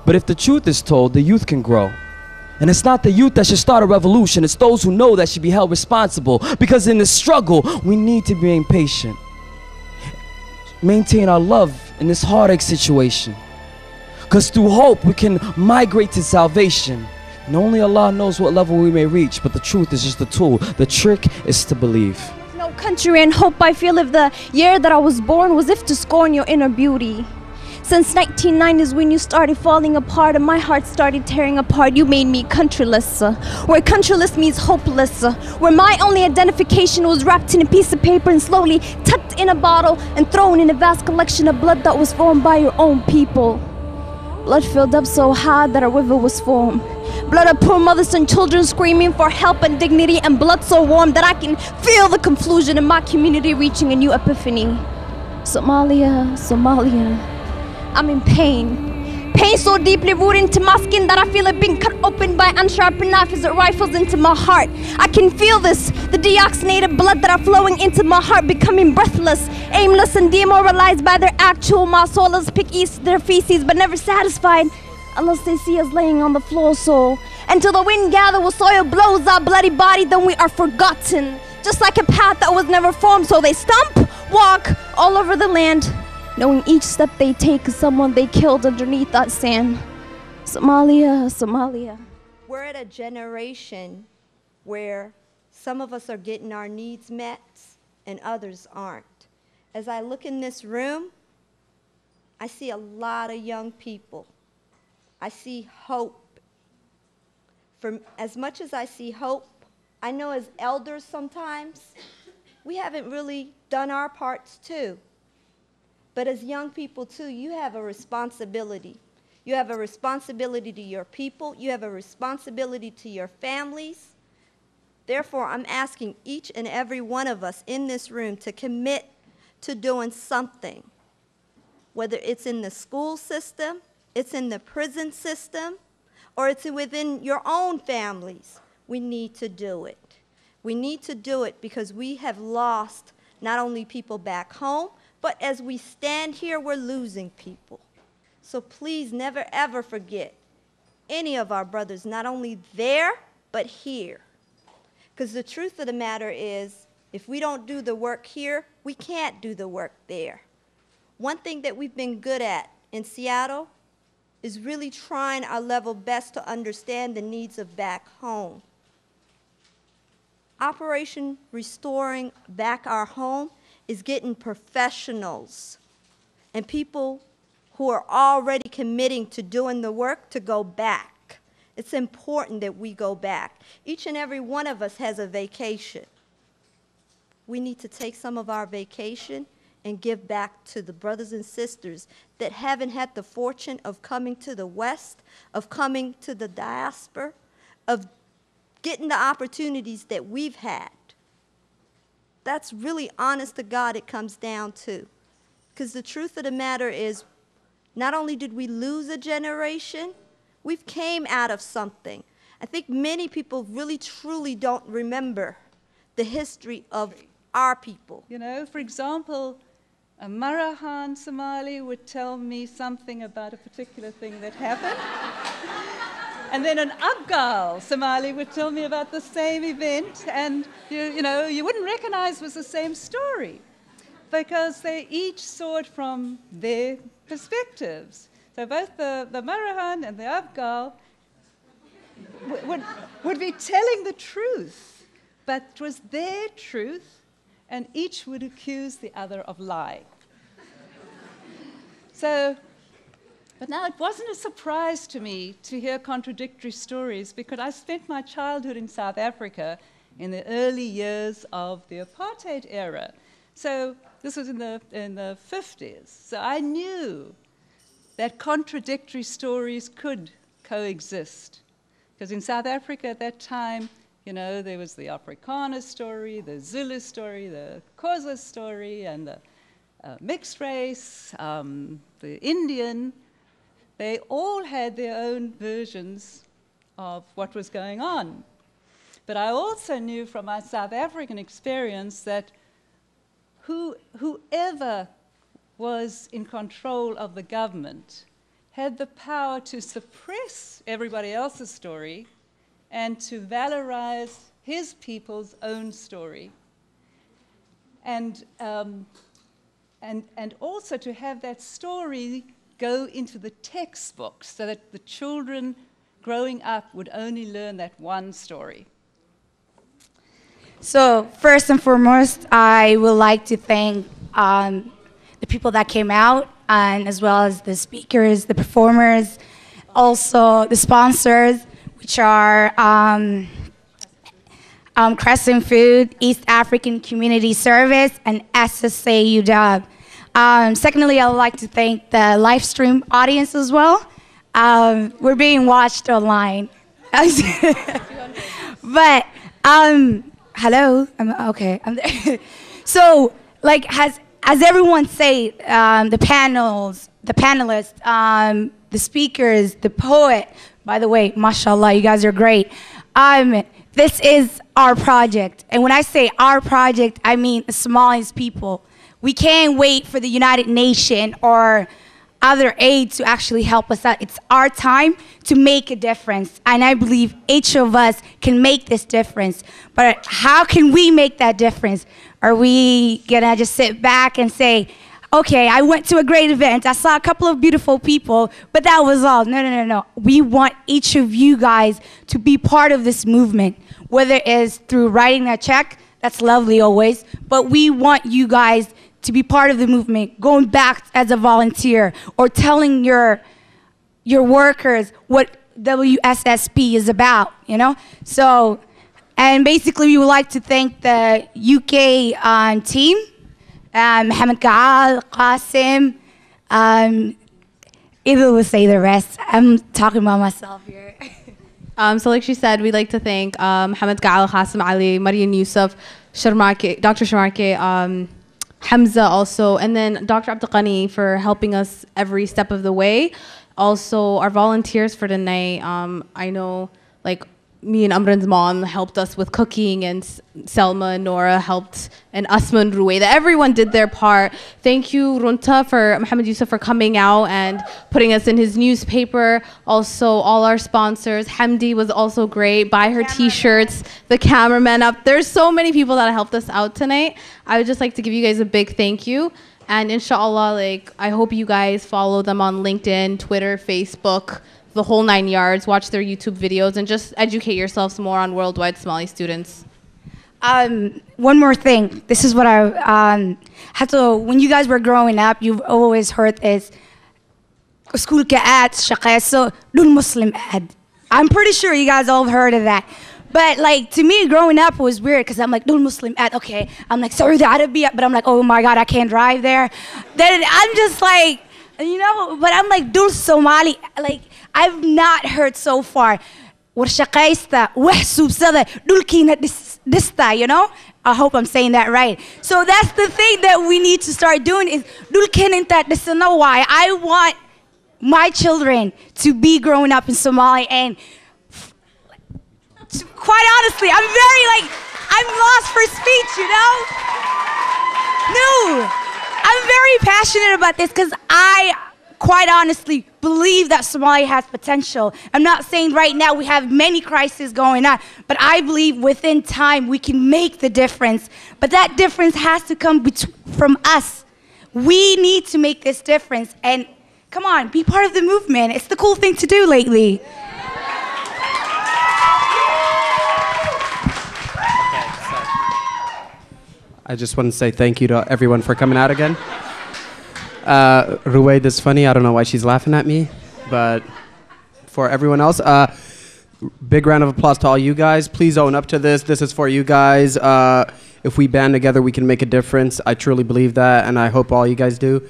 But if the truth is told, the youth can grow. And it's not the youth that should start a revolution, it's those who know that should be held responsible. Because in this struggle, we need to remain patient. Maintain our love in this heartache situation. Because through hope, we can migrate to salvation. And only Allah knows what level we may reach, but the truth is just a tool. The trick is to believe. No country and hope I feel if the year that I was born was if to scorn your inner beauty. Since 1990s when you started falling apart and my heart started tearing apart, you made me countryless. Where countryless means hopeless. Where my only identification was wrapped in a piece of paper and slowly tucked in a bottle and thrown in a vast collection of blood that was formed by your own people. Blood filled up so high that a river was formed. Blood of poor mothers and children screaming for help and dignity, and blood so warm that I can feel the confusion in my community reaching a new epiphany. Somalia, Somalia. I'm in pain. Pain so deeply rooted into my skin that I feel it being cut open by unsharpened knife as it rifles into my heart. I can feel this, the deoxygenated blood that are flowing into my heart, becoming breathless, aimless and demoralized by their actual. My soulless pick east their feces, but never satisfied unless they see us laying on the floor. So until the wind gathers with soil blows our bloody body, then we are forgotten. Just like a path that was never formed, so they stump, walk all over the land, knowing each step they take is someone they killed underneath that sand. Somalia, Somalia. We're at a generation where some of us are getting our needs met and others aren't. As I look in this room, I see a lot of young people. I see hope. For as much as I see hope, I know as elders sometimes, we haven't really done our parts too. But as young people too, you have a responsibility. You have a responsibility to your people. You have a responsibility to your families. Therefore, I'm asking each and every one of us in this room to commit to doing something. Whether it's in the school system, it's in the prison system, or it's within your own families, we need to do it. We need to do it because we have lost not only people back home, but as we stand here, we're losing people. So please never, ever forget any of our brothers, not only there, but here. Because the truth of the matter is, if we don't do the work here, we can't do the work there. One thing that we've been good at in Seattle is really trying our level best to understand the needs of back home. Operation Restoring Back Our Home is getting professionals and people who are already committing to doing the work to go back. It's important that we go back. Each and every one of us has a vacation. We need to take some of our vacation and give back to the brothers and sisters that haven't had the fortune of coming to the West, of coming to the diaspora, of getting the opportunities that we've had. That's really honest to God it comes down to. Because the truth of the matter is, not only did we lose a generation, we've came out of something. I think many people really truly don't remember the history of our people. You know, for example, a Marahan Somali would tell me something about a particular thing that happened. And then an Abgal Somali would tell me about the same event, and you know, you wouldn't recognize it was the same story because they each saw it from their perspectives. So both the Marahan and the Abgal would be telling the truth, but it was their truth, and each would accuse the other of lying. So, but now it wasn't a surprise to me to hear contradictory stories because I spent my childhood in South Africa in the early years of the apartheid era. So this was in the 50s. So I knew that contradictory stories could coexist. Because in South Africa at that time, you know, there was the Afrikaner story, the Zulu story, the Xhosa story, and the mixed race, the Indian. They all had their own versions of what was going on. But I also knew from my South African experience that whoever was in control of the government had the power to suppress everybody else's story and to valorize his people's own story. And also to have that story go into the textbooks so that the children growing up would only learn that one story. So first and foremost, I would like to thank the people that came out, and as well as the speakers, the performers, also the sponsors, which are Crescent Food, East African Community Service, and SSA UW. Secondly, I would like to thank the live stream audience as well. We're being watched online. But, hello, okay, I'm there. So, like, as everyone say, the panelists, the speakers, the poet, by the way, mashallah, you guys are great. This is our project. And when I say our project, I mean the Somali's people. We can't wait for the United Nations or other aid to actually help us out. It's our time to make a difference. And I believe each of us can make this difference. But how can we make that difference? Are we gonna just sit back and say, okay, I went to a great event, I saw a couple of beautiful people, but that was all? No, no, no, no. We want each of you guys to be part of this movement, whether it is through writing a check, that's lovely always, but we want you guys to be part of the movement, going back as a volunteer, or telling your workers what WSSP is about, you know? So, and basically we would like to thank the UK team, Mohammed Gaal, Qasim, either will say the rest. I'm talking about myself here. So like she said, we'd like to thank Mohammed Gaal, Qasim Ali, Marian Yusuf, Sharmake, Dr. Sharmake, Hamza also, and then Dr. Abdulqani for helping us every step of the way. Also, our volunteers for tonight, I know like me and Amran's mom helped us with cooking, and Selma and Nora helped, and Asma and Ruwaida. Everyone did their part. Thank you, Runta, for Mohammed Yusuf for coming out and putting us in his newspaper. Also, all our sponsors. Hamdi was also great. Buy her t-shirts. The cameraman up. There's so many people that helped us out tonight. I would just like to give you guys a big thank you. And inshallah, like, I hope you guys follow them on LinkedIn, Twitter, Facebook, the whole 9 yards, watch their YouTube videos, and just educate yourselves more on worldwide Somali students. One more thing. This is what I had to, when you guys were growing up, you've always heard this, school ka aad, shaqayso, dun Muslim ad. I'm pretty sure you guys all heard of that. But like, to me, growing up was weird, because I'm like, dun Muslim ad, okay. I'm like, Saudi Arabia, but I'm like, oh my God, I can't drive there. Then I'm just like, you know, but I'm like, dul Somali, like, I've not heard so far. Warshaqaysta, wahsubsada, dulkina dista, you know? I hope I'm saying that right. So that's the thing that we need to start doing is dulkininta disana. Why? I want my children to be growing up in Somalia, and quite honestly, I'm very like, I'm lost for speech, you know? No, I'm very passionate about this because I quite honestly believe that Somalia has potential. I'm not saying right now we have many crises going on, but I believe within time we can make the difference. But that difference has to come from us. We need to make this difference, and come on, be part of the movement. It's the cool thing to do lately. I just want to say thank you to everyone for coming out again. Ruwaid is funny. I don't know why she's laughing at me, but for everyone else, big round of applause to all you guys. Please own up to this. This is for you guys. If we band together, we can make a difference. I truly believe that, and I hope all you guys do.